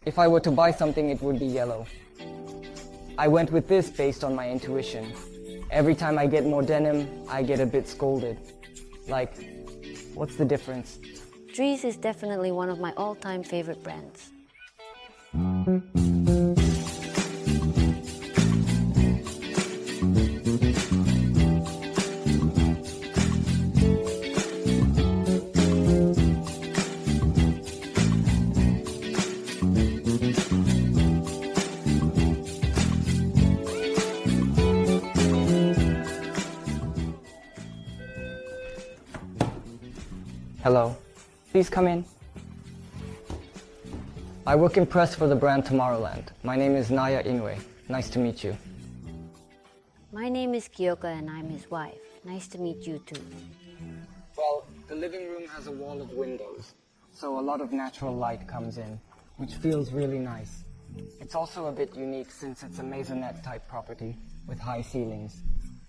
If I were to buy something, it would be yellow. I went with this based on my intuition. Every time I get more denim, I get a bit scolded. Like, what's the difference? Dries is definitely one of my all-time favorite brands. Hello. Please come in. I work in press for the brand Tomorrowland. My name is Naoya Inoue. Nice to meet you. My name is Kiyoka and I'm his wife. Nice to meet you too. Well, the living room has a wall of windows, so a lot of natural light comes in, which feels really nice. It's also a bit unique since it's a Maisonette type property with high ceilings.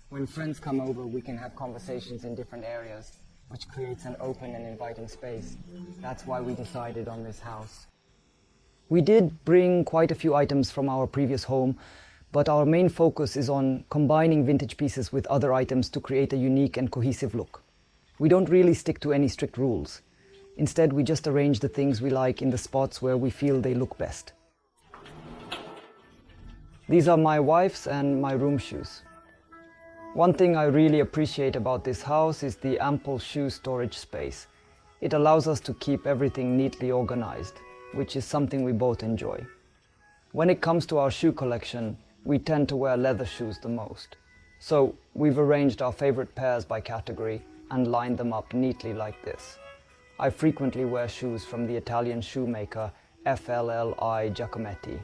When friends come over, we can have conversations in different areas, which creates an open and inviting space. That's why we decided on this house. We did bring quite a few items from our previous home, but our main focus is on combining vintage pieces with other items to create a unique and cohesive look. We don't really stick to any strict rules. Instead, we just arrange the things we like in the spots where we feel they look best. These are my wife's and my room shoes. One thing I really appreciate about this house is the ample shoe storage space. It allows us to keep everything neatly organized, which is something we both enjoy. When it comes to our shoe collection, we tend to wear leather shoes the most. So we've arranged our favorite pairs by category and lined them up neatly like this. I frequently wear shoes from the Italian shoemaker FLLI Giacometti.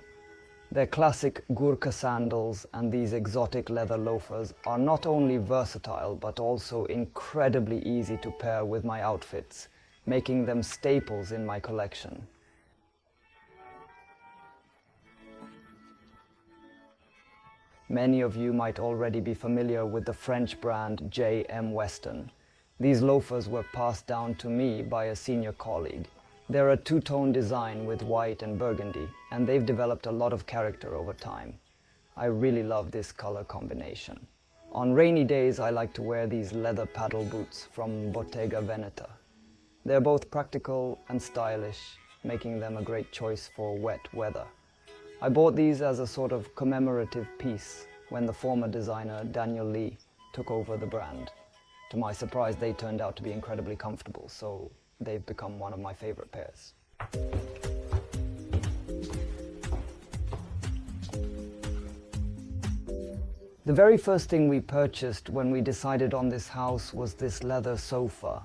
Their classic Gurkha sandals and these exotic leather loafers are not only versatile but also incredibly easy to pair with my outfits, making them staples in my collection. Many of you might already be familiar with the French brand J.M. Weston. These loafers were passed down to me by a senior colleague. They're a two-tone design with white and burgundy, and they've developed a lot of character over time. I really love this color combination. On rainy days, I like to wear these leather paddle boots from Bottega Veneta. They're both practical and stylish, making them a great choice for wet weather. I bought these as a sort of commemorative piece when the former designer, Daniel Lee, took over the brand. To my surprise, they turned out to be incredibly comfortable, so they've become one of my favorite pairs. The very first thing we purchased when we decided on this house was this leather sofa.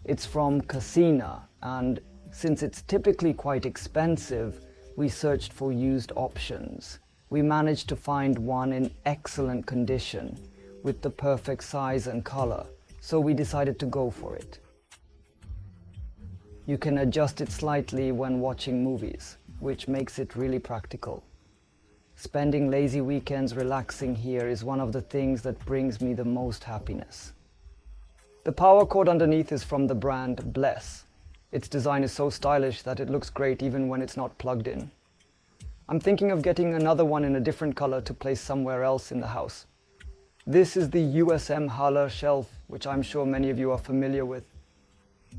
It's from Cassina, and since it's typically quite expensive, we searched for used options. We managed to find one in excellent condition, with the perfect size and color, so we decided to go for it. You can adjust it slightly when watching movies, which makes it really practical. Spending lazy weekends relaxing here is one of the things that brings me the most happiness. The power cord underneath is from the brand Bless. Its design is so stylish that it looks great even when it's not plugged in. I'm thinking of getting another one in a different color to place somewhere else in the house. This is the USM Haller shelf, which I'm sure many of you are familiar with.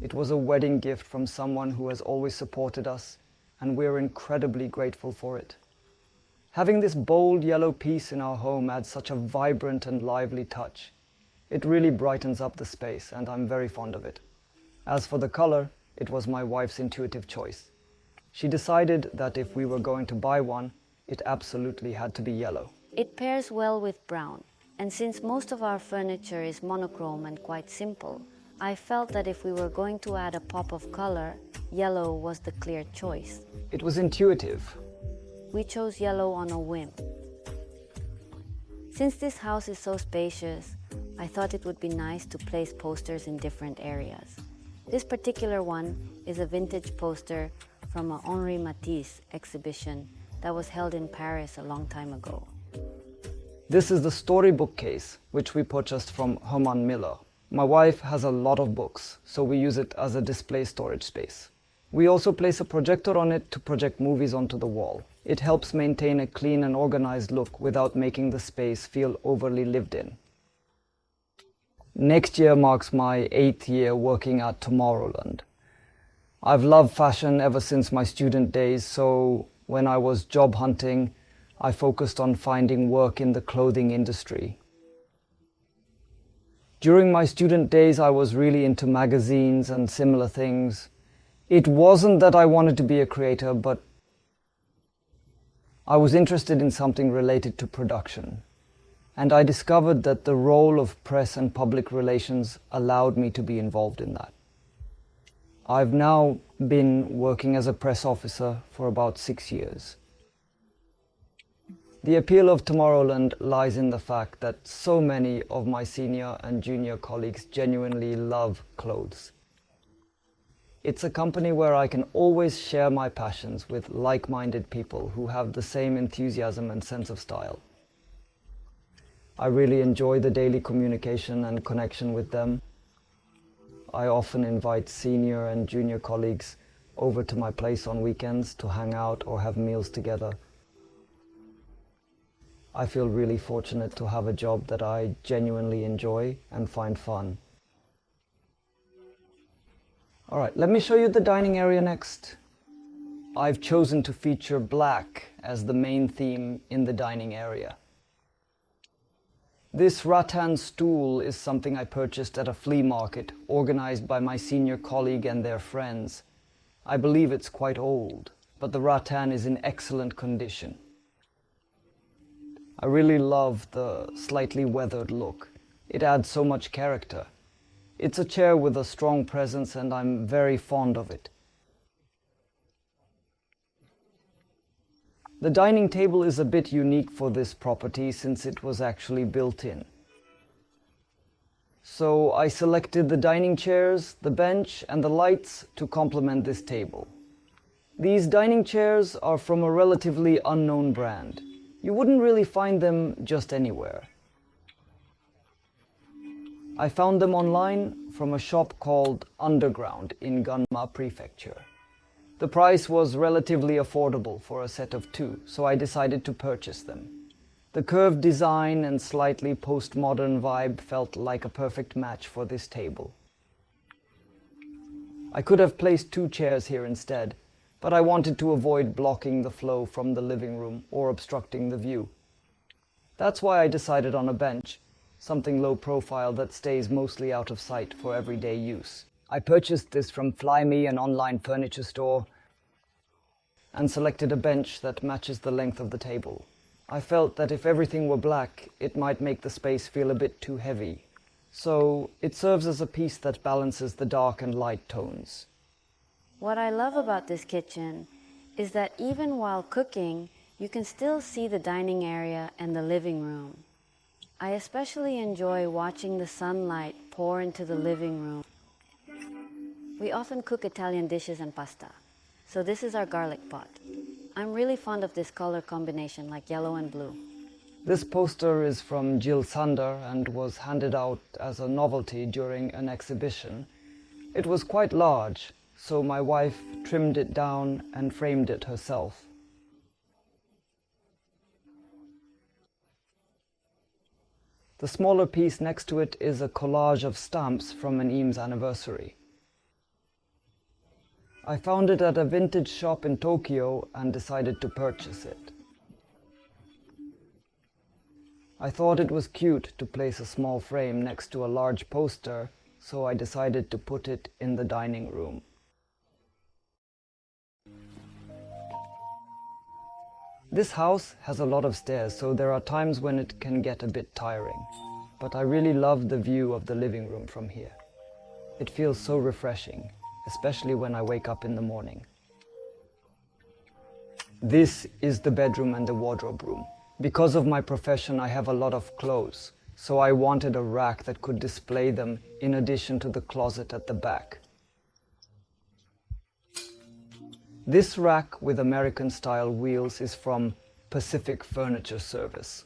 It was a wedding gift from someone who has always supported us, and we're incredibly grateful for it. Having this bold yellow piece in our home adds such a vibrant and lively touch. It really brightens up the space, and I'm very fond of it. As for the color, it was my wife's intuitive choice. She decided that if we were going to buy one, it absolutely had to be yellow. It pairs well with brown, and since most of our furniture is monochrome and quite simple, I felt that if we were going to add a pop of color, yellow was the clear choice. It was intuitive. We chose yellow on a whim. Since this house is so spacious, I thought it would be nice to place posters in different areas. This particular one is a vintage poster from a Henri Matisse exhibition that was held in Paris a long time ago. This is the storybook case, which we purchased from Herman Miller. My wife has a lot of books, so we use it as a display storage space. We also place a projector on it to project movies onto the wall. It helps maintain a clean and organized look without making the space feel overly lived in. Next year marks my 8th year working at Tomorrowland. I've loved fashion ever since my student days, so when I was job hunting, I focused on finding work in the clothing industry. During my student days, I was really into magazines and similar things. It wasn't that I wanted to be a creator, but I was interested in something related to production. And I discovered that the role of press and public relations allowed me to be involved in that. I've now been working as a press officer for about 6 years. The appeal of Tomorrowland lies in the fact that so many of my senior and junior colleagues genuinely love clothes. It's a company where I can always share my passions with like-minded people who have the same enthusiasm and sense of style. I really enjoy the daily communication and connection with them. I often invite senior and junior colleagues over to my place on weekends to hang out or have meals together. I feel really fortunate to have a job that I genuinely enjoy and find fun. Alright, let me show you the dining area next. I've chosen to feature black as the main theme in the dining area. This rattan stool is something I purchased at a flea market organized by my senior colleague and their friends. I believe it's quite old, but the rattan is in excellent condition. I really love the slightly weathered look. It adds so much character. It's a chair with a strong presence and I'm very fond of it. The dining table is a bit unique for this property since it was actually built in. So I selected the dining chairs, the bench and the lights to complement this table. These dining chairs are from a relatively unknown brand. You wouldn't really find them just anywhere. I found them online from a shop called Underground in Gunma Prefecture. The price was relatively affordable for a set of 2, so I decided to purchase them. The curved design and slightly postmodern vibe felt like a perfect match for this table. I could have placed 2 chairs here instead, but I wanted to avoid blocking the flow from the living room or obstructing the view. That's why I decided on a bench, something low profile that stays mostly out of sight for everyday use. I purchased this from Flyme, an online furniture store, and selected a bench that matches the length of the table. I felt that if everything were black, it might make the space feel a bit too heavy. So it serves as a piece that balances the dark and light tones. What I love about this kitchen is that even while cooking, you can still see the dining area and the living room. I especially enjoy watching the sunlight pour into the living room. We often cook Italian dishes and pasta, so this is our garlic pot. I'm really fond of this color combination, like yellow and blue. This poster is from Jill Sander and was handed out as a novelty during an exhibition. It was quite large, so my wife trimmed it down and framed it herself. The smaller piece next to it is a collage of stamps from an Eames anniversary. I found it at a vintage shop in Tokyo and decided to purchase it. I thought it was cute to place a small frame next to a large poster, so I decided to put it in the dining room. This house has a lot of stairs, so there are times when it can get a bit tiring. But I really love the view of the living room from here. It feels so refreshing, especially when I wake up in the morning. This is the bedroom and the wardrobe room. Because of my profession, I have a lot of clothes, so I wanted a rack that could display them in addition to the closet at the back. This rack with American-style wheels is from Pacific Furniture Service.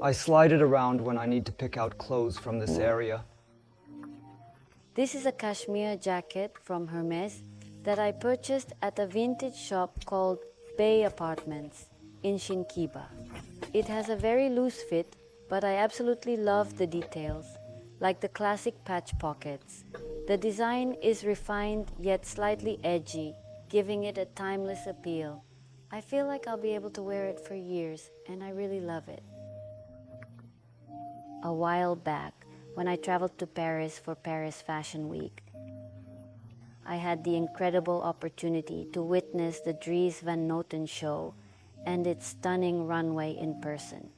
I slide it around when I need to pick out clothes from this area. This is a cashmere jacket from Hermes that I purchased at a vintage shop called Bay Apartments in Shinkiba. It has a very loose fit, but I absolutely love the details, like the classic patch pockets. The design is refined yet slightly edgy, giving it a timeless appeal. I feel like I'll be able to wear it for years, and I really love it. A while back, when I traveled to Paris for Paris Fashion Week, I had the incredible opportunity to witness the Dries Van Noten show and its stunning runway in person.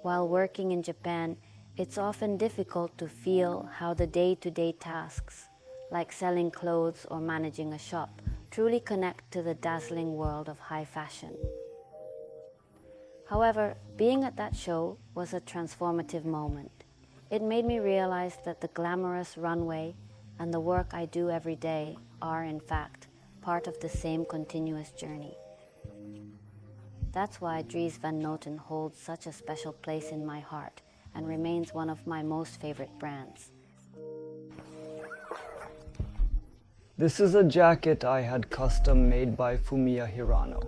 While working in Japan, it's often difficult to feel how the day-to-day tasks, like selling clothes or managing a shop, truly connect to the dazzling world of high fashion. However, being at that show was a transformative moment. It made me realize that the glamorous runway and the work I do every day are, in fact, part of the same continuous journey. That's why Dries Van Noten holds such a special place in my heart and remains one of my most favorite brands. This is a jacket I had custom made by Fumiya Hirano.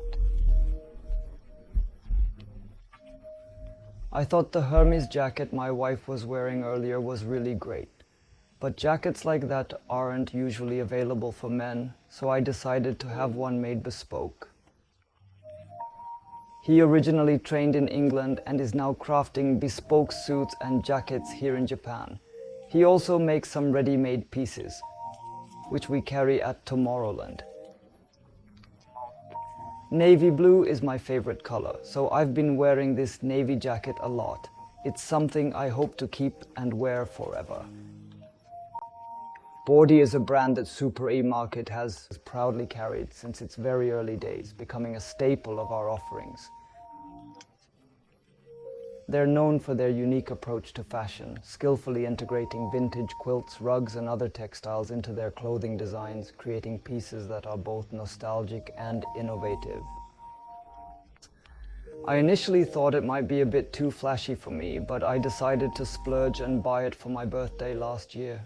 I thought the Hermes jacket my wife was wearing earlier was really great, but jackets like that aren't usually available for men, so I decided to have one made bespoke. He originally trained in England and is now crafting bespoke suits and jackets here in Japan. He also makes some ready-made pieces, which we carry at Tomorrowland. Navy blue is my favorite color, so I've been wearing this navy jacket a lot. It's something I hope to keep and wear forever. Boardi is a brand that Super E Market has proudly carried since its very early days, becoming a staple of our offerings. They're known for their unique approach to fashion, skillfully integrating vintage quilts, rugs, and other textiles into their clothing designs, creating pieces that are both nostalgic and innovative. I initially thought it might be a bit too flashy for me, but I decided to splurge and buy it for my birthday last year.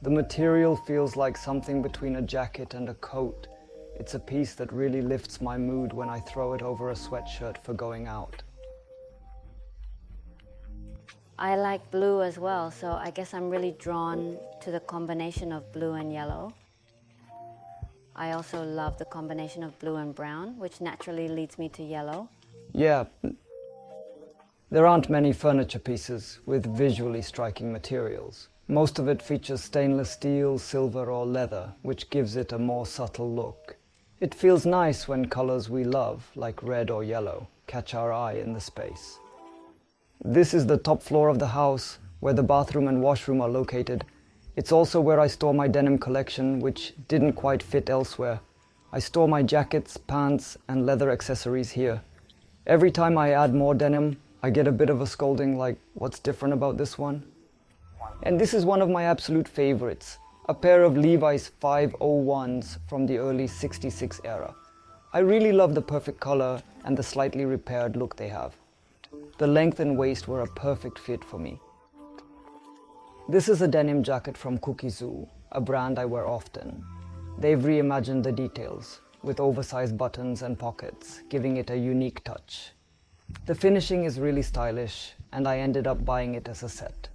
The material feels like something between a jacket and a coat. It's a piece that really lifts my mood when I throw it over a sweatshirt for going out. I like blue as well, so I guess I'm really drawn to the combination of blue and yellow. I also love the combination of blue and brown, which naturally leads me to yellow. Yeah, there aren't many furniture pieces with visually striking materials. Most of it features stainless steel, silver, or leather, which gives it a more subtle look. It feels nice when colors we love, like red or yellow, catch our eye in the space. This is the top floor of the house, where the bathroom and washroom are located. It's also where I store my denim collection, which didn't quite fit elsewhere. I store my jackets, pants, and leather accessories here. Every time I add more denim, I get a bit of a scolding like, what's different about this one? And this is one of my absolute favorites, a pair of Levi's 501s from the early '66 era. I really love the perfect color and the slightly repaired look they have. The length and waist were a perfect fit for me. This is a denim jacket from KOOKY, a brand I wear often. They've reimagined the details, with oversized buttons and pockets, giving it a unique touch. The finishing is really stylish, and I ended up buying it as a set.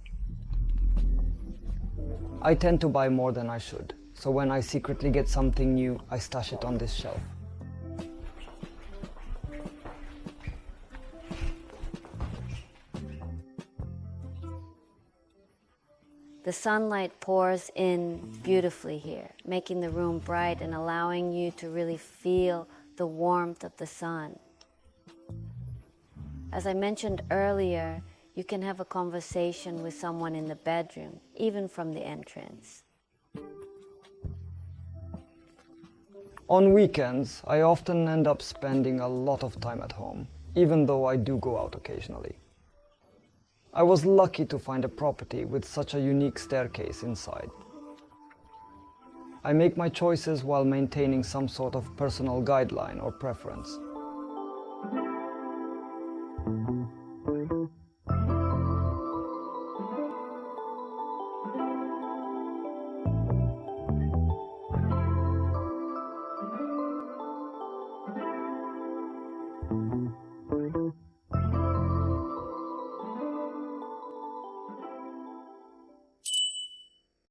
I tend to buy more than I should, so when I secretly get something new, I stash it on this shelf. The sunlight pours in beautifully here, making the room bright and allowing you to really feel the warmth of the sun. As I mentioned earlier, you can have a conversation with someone in the bedroom, even from the entrance. On weekends, I often end up spending a lot of time at home, even though I do go out occasionally. I was lucky to find a property with such a unique staircase inside. I make my choices while maintaining some sort of personal guideline or preference.